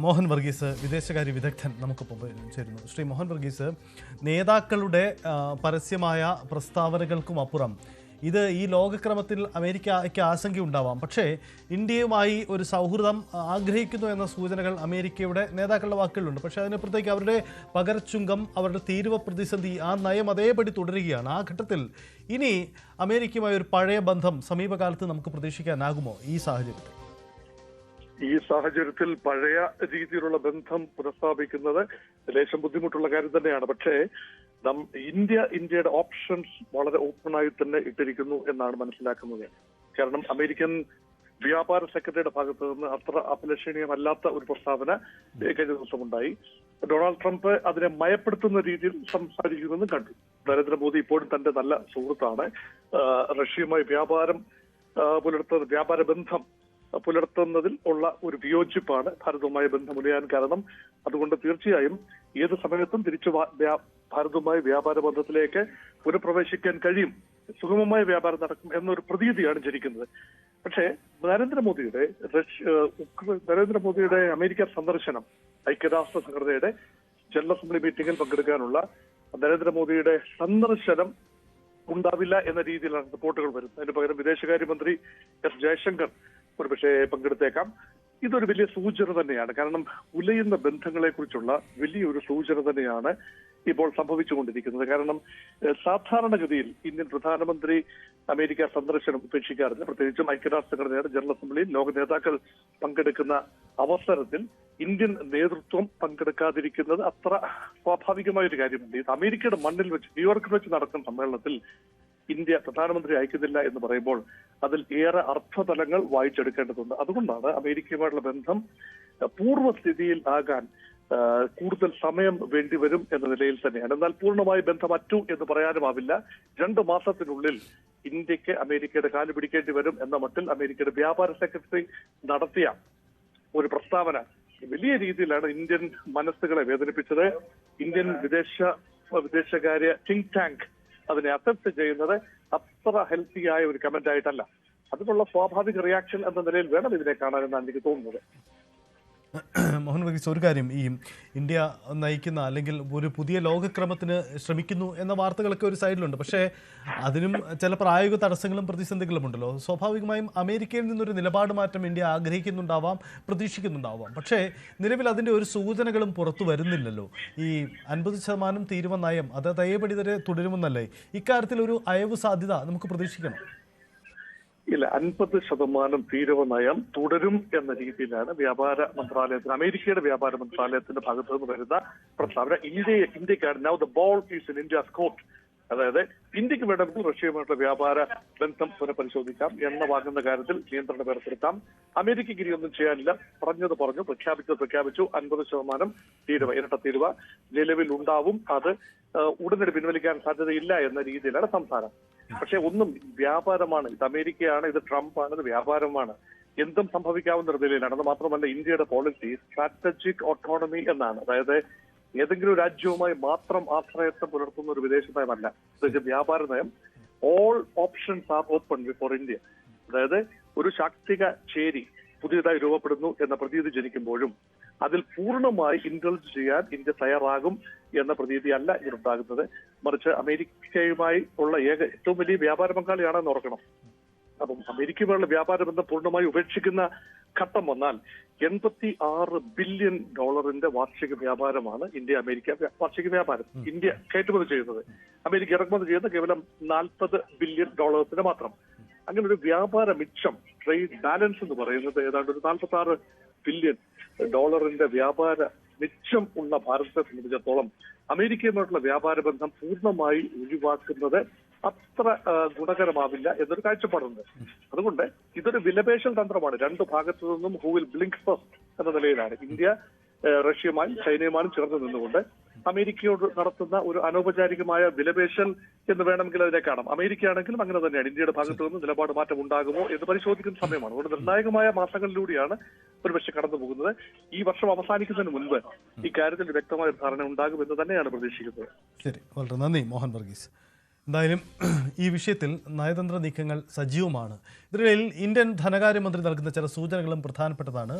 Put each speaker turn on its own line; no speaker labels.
മോഹൻ വർഗീസ് വിദേശകാര്യ വിദഗ്ധൻ നമുക്കൊപ്പം ചേരുന്നു. ശ്രീ മോഹൻ വർഗീസ്, നേതാക്കളുടെ പരസ്യമായ പ്രസ്താവനകൾക്കും അപ്പുറം ഇത് ഈ ലോകക്രമത്തിൽ അമേരിക്കയ്ക്ക് ആശങ്കയുണ്ടാവാം. പക്ഷേ ഇന്ത്യയുമായി ഒരു സൗഹൃദം ആഗ്രഹിക്കുന്നു എന്ന സൂചനകൾ അമേരിക്കയുടെ നേതാക്കളുടെ വാക്കുകളിലുണ്ട്. പക്ഷേ അതിനപ്പുറത്തേക്ക് അവരുടെ പകരച്ചുങ്കം, അവരുടെ തീരുവ പ്രതിസന്ധി, ആ നയം അതേപടി തുടരുകയാണ്. ആ ഘട്ടത്തിൽ ഇനി അമേരിക്കയുമായി ഒരു പഴയ ബന്ധം സമീപകാലത്ത് നമുക്ക് പ്രതീക്ഷിക്കാനാകുമോ ഈ സാഹചര്യത്തിൽ?
ഈ സാഹചര്യത്തിൽ പഴയ രീതിയിലുള്ള ബന്ധം പുനഃസ്ഥാപിക്കുന്നത് ലേശം ബുദ്ധിമുട്ടുള്ള കാര്യം തന്നെയാണ്. പക്ഷേ ഇന്ത്യയുടെ ഓപ്ഷൻസ് വളരെ ഓപ്പണായി തന്നെ ഇട്ടിരിക്കുന്നു എന്നാണ് മനസ്സിലാക്കുന്നത്. കാരണം അമേരിക്കൻ വ്യാപാര സെക്രട്ടറിയുടെ ഭാഗത്ത് നിന്ന് അത്ര അഭിലഷണീയമല്ലാത്ത ഒരു പ്രസ്താവന കഴിഞ്ഞ ദിവസം ഉണ്ടായി. ഡൊണാൾഡ് ട്രംപ് അതിനെ മയപ്പെടുത്തുന്ന രീതിയിൽ സംസാരിക്കുന്നതെന്ന് കണ്ടു. നരേന്ദ്രമോദി ഇപ്പോഴും തന്റെ നല്ല സുഹൃത്താണ്. റഷ്യയുമായി വ്യാപാര ബന്ധം പുലർത്തുന്നതിൽ ഉള്ള ഒരു വിയോജിപ്പാണ് ഭാരതവുമായി ബന്ധമുലയാൻ കാരണം. അതുകൊണ്ട് തീർച്ചയായും ഏത് സമയത്തും തിരിച്ചു ഭാരതവുമായി വ്യാപാര ബന്ധത്തിലേക്ക് പുനഃപ്രവേശിക്കാൻ കഴിയും, സുഗമമായ വ്യാപാരം നടക്കും എന്നൊരു പ്രതീതിയാണ് ജനിക്കുന്നത്. പക്ഷേ നരേന്ദ്രമോദിയുടെ അമേരിക്ക സന്ദർശനം, ഐക്യരാഷ്ട്ര സംഘടനയുടെ ജനറൽ അസംബ്ലി മീറ്റിംഗിൽ പങ്കെടുക്കാനുള്ള നരേന്ദ്രമോദിയുടെ സന്ദർശനം ഉണ്ടാവില്ല എന്ന രീതിയിലാണ് റിപ്പോർട്ടുകൾ വരുന്നത്. അതിന് പകരം വിദേശകാര്യമന്ത്രി എസ് ജയശങ്കർ ഒരുപക്ഷെ പങ്കെടുത്തേക്കാം. ഇതൊരു വലിയ സൂചന തന്നെയാണ്. കാരണം ഉലയുന്ന ബന്ധങ്ങളെ കുറിച്ചുള്ള വലിയൊരു സൂചന തന്നെയാണ് ഇപ്പോൾ സംഭവിച്ചുകൊണ്ടിരിക്കുന്നത്. കാരണം സാധാരണഗതിയിൽ ഇന്ത്യൻ പ്രധാനമന്ത്രി അമേരിക്ക സന്ദർശനം ഉപേക്ഷിക്കാറില്ല. പ്രത്യേകിച്ചും ഐക്യരാഷ്ട്ര സംഘടനയുടെ ജനറൽ അസംബ്ലിയിൽ ലോക നേതാക്കൾ പങ്കെടുക്കുന്ന അവസരത്തിൽ ഇന്ത്യൻ നേതൃത്വം പങ്കെടുക്കാതിരിക്കുന്നത് അത്ര സ്വാഭാവികമായ ഒരു കാര്യമുണ്ട്. ഇത് അമേരിക്കയുടെ മണ്ണിൽ വെച്ച്, ന്യൂയോർക്കിൽ വെച്ച് നടക്കുന്ന സമ്മേളനത്തിൽ ഇന്ത്യ പ്രധാനമന്ത്രി അയക്കുന്നില്ല എന്ന് പറയുമ്പോൾ അതിൽ ഏറെ അർത്ഥതലങ്ങൾ വായിച്ചെടുക്കേണ്ടതുണ്ട്. അതുകൊണ്ടാണ് അമേരിക്കയുമായിട്ടുള്ള ബന്ധം പൂർവ്വസ്ഥിതിയിൽ ആകാൻ കൂടുതൽ സമയം വേണ്ടിവരും എന്ന നിലയിൽ തന്നെയാണ്. എന്നാൽ പൂർണ്ണമായി ബന്ധമറ്റു എന്ന് പറയാനുമാവില്ല. 2 മാസത്തിനുള്ളിൽ ഇന്ത്യക്ക് അമേരിക്കയുടെ കാല് പിടിക്കേണ്ടി വരും എന്ന മട്ടിൽ അമേരിക്കയുടെ വ്യാപാര സെക്രട്ടറി നടത്തിയ ഒരു പ്രസ്താവന വലിയ രീതിയിലാണ് ഇന്ത്യൻ മനസ്സുകളെ വേദനിപ്പിച്ചത്. ഇന്ത്യൻ വിദേശകാര്യ തിങ്ക് ടാങ്ക് അതിനെ അസെപ്റ്റ് ചെയ്യുന്നത് അത്ര ഹെൽത്തിയായ ഒരു കമന്റ് ആയിട്ടല്ല. അതിനുള്ള സ്വാഭാവിക റിയാക്ഷൻ എന്ന നിലയിൽ വേണം ഇതിനെ കാണാനെന്നാണ് എനിക്ക് തോന്നുന്നത്.
മോഹൻ വർഗീസ്, ഒരു കാര്യം, ഈ ഇന്ത്യ നയിക്കുന്ന അല്ലെങ്കിൽ ഒരു പുതിയ ലോകക്രമത്തിന് ശ്രമിക്കുന്നു എന്ന വാർത്തകളൊക്കെ ഒരു സൈഡിലുണ്ട്. പക്ഷേ അതിനും ചില പ്രായോഗിക തടസ്സങ്ങളും പ്രതിസന്ധികളും ഉണ്ടല്ലോ. സ്വാഭാവികമായും അമേരിക്കയിൽ നിന്നൊരു നിലപാട് മാറ്റം ഇന്ത്യ ആഗ്രഹിക്കുന്നുണ്ടാവാം, പ്രതീക്ഷിക്കുന്നുണ്ടാവാം. പക്ഷേ നിലവിൽ അതിൻ്റെ ഒരു സൂചനകളും പുറത്തു വരുന്നില്ലല്ലോ. ഈ 50% തീരുവ നയം അത് അതേപടി വരെ തുടരുമെന്നല്ലേ? ഇക്കാര്യത്തിൽ ഒരു അയവ് സാധ്യത നമുക്ക് പ്രതീക്ഷിക്കണം?
ഇല്ല, 50% തീരുവ നയം തുടരും എന്ന രീതിയിലാണ് അമേരിക്കയുടെ വ്യാപാര മന്ത്രാലയത്തിന്റെ ഭാഗത്ത് നിന്ന് വരുന്ന പ്രസ്താവന. ഇന്ത്യക്കാണ് now the ball is in India's court. അതായത് ഇന്ത്യക്ക് വേണമെങ്കിൽ റഷ്യയുമായിട്ടുള്ള വ്യാപാര ബന്ധം പുനഃപരിശോധിക്കാം, എണ്ണ വാങ്ങുന്ന കാര്യത്തിൽ നിയന്ത്രണം ഏർപ്പെടുത്താം. അമേരിക്കയ്ക്ക് ഇനിയൊന്നും ചെയ്യാനില്ല. പറഞ്ഞു, പ്രഖ്യാപിച്ചു. 50% തീരുവ, ഇരട്ട തീരുവ നിലവിൽ ഉണ്ടാവും. അത് ഉടനടി പിൻവലിക്കാൻ സാധ്യതയില്ല എന്ന രീതിയിലാണ് സംസാരം. പക്ഷെ ഒന്നും വ്യാപാരമാണ്. ഇത് അമേരിക്കയാണ്, ഇത് ട്രംപ് ആണ്, ഇത് വ്യാപാരമാണ്. എന്തും സംഭവിക്കാവുന്ന നിലയിലാണ്. അത് മാത്രമല്ല ഇന്ത്യയുടെ പോളിസി സ്ട്രാറ്റജിക് ഓട്ടോണമി എന്നാണ്. അതായത് ഏതെങ്കിലും രാജ്യവുമായി മാത്രം ആശ്രയത്വം പുലർത്തുന്ന ഒരു വിദേശ നയമല്ല. വ്യാപാര നയം all options are open before India. അതായത് ഒരു ശാക്തിക ചേരി പുതിയതായി രൂപപ്പെടുന്നു എന്ന പ്രതീതി ജനിക്കുമ്പോഴും അതിൽ പൂർണ്ണമായി ഇൻഡൾജ് ചെയ്യാൻ ഇന്ത്യ തയ്യാറാകും എന്ന പ്രതീതിയല്ല ഇതിലുണ്ടാകുന്നത്. മറിച്ച് അമേരിക്കയുമായി ഉള്ള ഏറ്റവും വലിയ വ്യാപാര പങ്കാളിയാണെന്ന് ഓർക്കണം. അപ്പം അമേരിക്കയുമായുള്ള വ്യാപാര ബന്ധം പൂർണ്ണമായി ഉപേക്ഷിക്കുന്ന ഘട്ടം വന്നാൽ $86 ബില്യൺ വാർഷിക വ്യാപാരമാണ് അമേരിക്ക വാർഷിക വ്യാപാരം. ഇന്ത്യ കയറ്റുമതി ചെയ്യുന്നത്, അമേരിക്ക ഇറക്കുമതി ചെയ്യുന്നത് കേവലം $40 ബില്യൺ മാത്രം. അങ്ങനെ ഒരു വ്യാപാര മിച്ചം, ട്രേഡ് ബാലൻസ് എന്ന് പറയുന്നത് ഏതാണ്ട് ഒരു $46 ബില്യൺ വ്യാപാര മിച്ചം ഉള്ള ഭാരതത്തെ സംബന്ധിച്ചിടത്തോളം അമേരിക്കയുമായിട്ടുള്ള വ്യാപാര ബന്ധം പൂർണ്ണമായി ഒഴിവാക്കുന്നത് അത്ര ഗുണകരമാവില്ല എന്നൊരു കാഴ്ചപ്പാടുണ്ട്. അതുകൊണ്ട് ഇതൊരു വിലപേശൽ തന്ത്രമാണ്. 2 ഭാഗത്തു നിന്നും ഹൂ വിൽ ബ്ലിങ്ക് ഫസ്റ്റ് എന്ന നിലയിലാണ് ഇന്ത്യ റഷ്യയുമായും ചൈനയുമായും ചേർന്ന് നിന്നുകൊണ്ട് അമേരിക്കയോട് നടത്തുന്ന ഒരു അനൗപചാരികമായ വിലപേശൽ എന്ന് വേണമെങ്കിൽ അതിനെ കാണാം. അമേരിക്കയാണെങ്കിലും അങ്ങനെ തന്നെയാണ്. ഇന്ത്യയുടെ ഭാഗത്തു നിന്ന് നിലപാട് മാറ്റം ഉണ്ടാകുമോ എന്ന് പരിശോധിക്കുന്ന സമയമാണ്. അതുകൊണ്ട് നിർണായകമായ മാസങ്ങളിലൂടെയാണ് ഒരുപക്ഷെ കടന്നു പോകുന്നത്. ഈ വർഷം അവസാനിക്കുന്നതിന് മുൻപ് ഇക്കാര്യത്തിൽ വ്യക്തമായ ധാരണ ഉണ്ടാകുമെന്ന് തന്നെയാണ് പ്രതീക്ഷിക്കുന്നത്.
ശരി, വളരെ നന്ദി മോഹൻ വർഗീസ്. എന്തായാലും ഈ വിഷയത്തിൽ നയതന്ത്ര നീക്കങ്ങൾ സജീവമാണ്. ഇതിനിടയിൽ ഇന്ത്യൻ ധനകാര്യമന്ത്രി നൽകുന്ന ചില സൂചനകളും പ്രധാനപ്പെട്ടതാണ്.